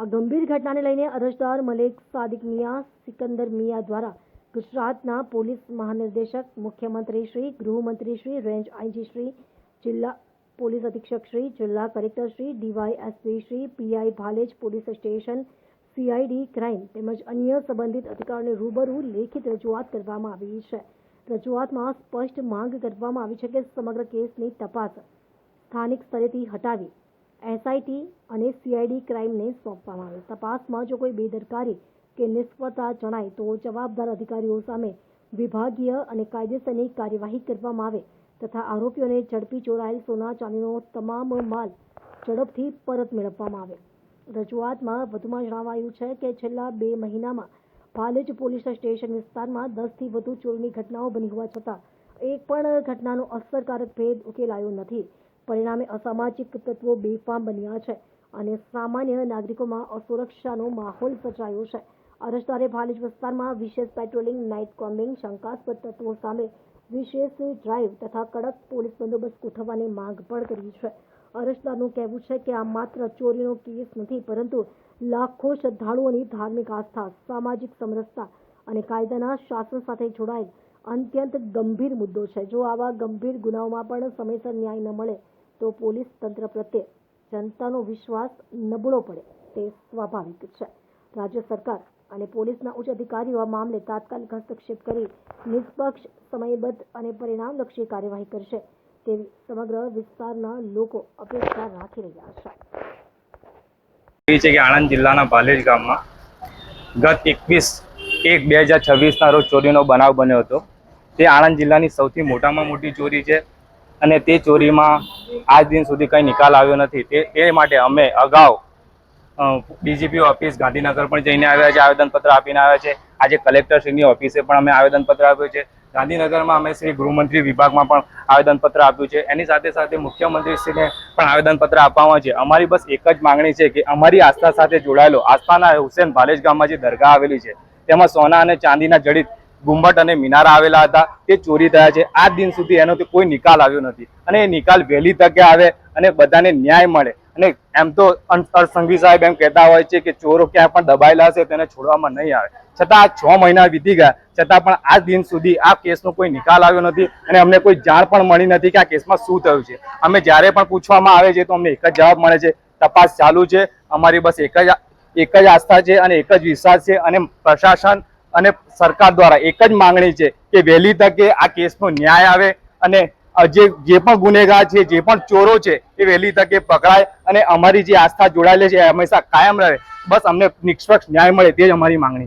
આ ગંભીર ઘટનાને લઈને અરજદાર મલેક સાદિક મિયા સિકંદર મિયા દ્વારા ગુજરાતના પોલીસ મહાનિર્દેશક, મુખ્યમંત્રી શ્રી, ગૃહમંત્રી શ્રી, રેન્જ આઈજી શ્રી, જિલ્લા પોલીસ અધિક્ષક શ્રી, જિલ્લા collector Shri, DYSP Shri, PI Bhalej police station, CID crime તેમજ અન્ય સંબંધિત અધિકારીઓને રૂબરૂ લેખિત રજૂઆત કરવામાં આવી છે। રજૂઆતમાં સ્પષ્ટ માંગ કરવામાં આવી છે કે સમગ્ર કેસની તપાસ સ્થાનિક સ્તરેથી હટાવી એસઆઈટી અને સીઆઈડી ક્રાઇમને સોંપવામાં આવે। તપાસમાં જો કોઈ બેદરકારી કે નિષ્ફળતા જણાય તો જવાબદાર અધિકારીઓ સામે વિભાગીય અને કાયદેસરની કાર્યવાહી કરવામાં આવે તથા આરોપીઓને ઝડપી ચોરાયેલ સોના ચાંદીનો તમામ માલ ઝડપથી પરત મેળવવામાં આવે। રજૂઆતમાં વધુમાં જણાવાયું છે કે છેલ્લા 2 મહિનામાં ભાલેજ પોલીસ સ્ટેશન વિસ્તારમાં 10થી વધુ ચોરીની ઘટનાઓ બની હોવા છતાં એક પણ ઘટનાનો અસરકારક ભેદ ઉકેલાયો નથી। પરિણામે અસામાજિક તત્વો બેફામ બન્યા છે અને સામાન્ય નાગરિકોમાં અસુરક્ષાનો માહોલ સર્જાયો છે। અરજદારે ભાલેજ વિસ્તારમાં વિશેષ પેટ્રોલિંગ, નાઇટ કોમ્બિંગ, શંકાસ્પદ તત્વો સામે વિશેષ ડ્રાઇવ તથા કડક પોલીસ બંદોબસ્ત ગોઠવવાની માંગ પણ કરી છે। અરજદારનું કહેવું છે કે આ માત્ર ચોરીનો કેસ નથી, પરંતુ લાખો શ્રદ્ધાળુઓની ધાર્મિક આસ્થા, સામાજિક સમરસતા અને કાયદાના શાસન સાથે જોડાયેલ અત્યંત ગંભીર મુદ્દો છે। જો આવા ગંભીર ગુનાઓમાં પણ સમયસર ન્યાય ન મળે તો પોલીસ તંત્ર પ્રત્યે જનતાનો વિશ્વાસ નબળો પડે તે સ્વાભાવિક છે। રાજ્ય સરકાર અને પોલીસના ઉચ્ચ અધિકારીઓ આ મામલે તાત્કાલિક હસ્તક્ષેપ કરી નિષ્પક્ષ, સમયબદ્ધ અને પરિણામલક્ષી કાર્યવાહી કરશે તેવી સમગ્ર વિસ્તારના લોકો અપેક્ષા રાખી રહ્યા છે। આણંદ જિલ્લાના ભાલેજ ગામમાં ગત 21/1/2026 ના રોજ ચોરીનો બનાવ બન્યો હતો। તે આણંદ જિલ્લાની સૌથી મોટામાં મોટી ચોરી છે અને તે ચોરીમાં આજ દિન સુધી કંઈ નિકાલ આવ્યો નથી। તે માટે અમે અગાઉ ડીજીપી ઓફિસ ગાંધીનગર પણ જઈને આવ્યા છે, આવેદનપત્ર આપીને આવ્યા છે। આજે કલેક્ટરશ્રીની ઓફિસે પણ અમે આવેદનપત્ર આપ્યું છે। ગાંધીનગરમાં અમે શ્રી ગૃહમંત્રી વિભાગમાં પણ આવેદનપત્ર આપ્યું છે। એની સાથે સાથે મુખ્યમંત્રીશ્રીને પણ આવેદનપત્ર આપવામાં છે। અમારી બસ એક જ માંગણી છે કે અમારી આસ્થા સાથે જોડાયેલો આસ્થાના હુસેન ભાલેજ ગામમાં જે દરગાહ આવેલી છે તેમાં સોના અને ચાંદીના જડિત ગુંબટ અને મિનારા આવેલા હતા, તે ચોરી થયા છે। આજ દિન સુધી એનો કોઈ નિકાલ આવ્યો નથી અને એ નિકાલ વહેલી તકે આવે અને બધાને ન્યાય મળે। અને એમ તો સંઘવી સાહેબ એમ કહેતા હોય છે કે ચોરો ક્યાંય પણ દબાયેલા હશે તેને છોડવામાં નહીં આવે, છતાં આ 6 મહિના વીતી ગયા છતાં પણ આજ દિન સુધી આ કેસનો કોઈ નિકાલ આવ્યો નથી અને અમને કોઈ જાણ પણ મળી નથી કે આ કેસમાં શું થયું છે। અમે જ્યારે પણ પૂછવામાં આવે છે તો અમને એક જ જવાબ મળે છે, તપાસ ચાલુ છે। અમારી બસ એક જ આસ્થા છે અને એક જ વિશ્વાસ છે અને પ્રશાસન અને સરકાર દ્વારા એક જ માંગણી છે કે વહેલી તકે આ કેસનો ન્યાય આવે અને જે પણ ગુનેગાર છે, જે પણ ચોરો છે એ વહેલી તકે પકડાય અને અમારી જે આસ્થા જોડાયેલી છે એ હંમેશા કાયમ રહે। બસ અમને નિષ્પક્ષ ન્યાય મળે તે જ અમારી માંગણી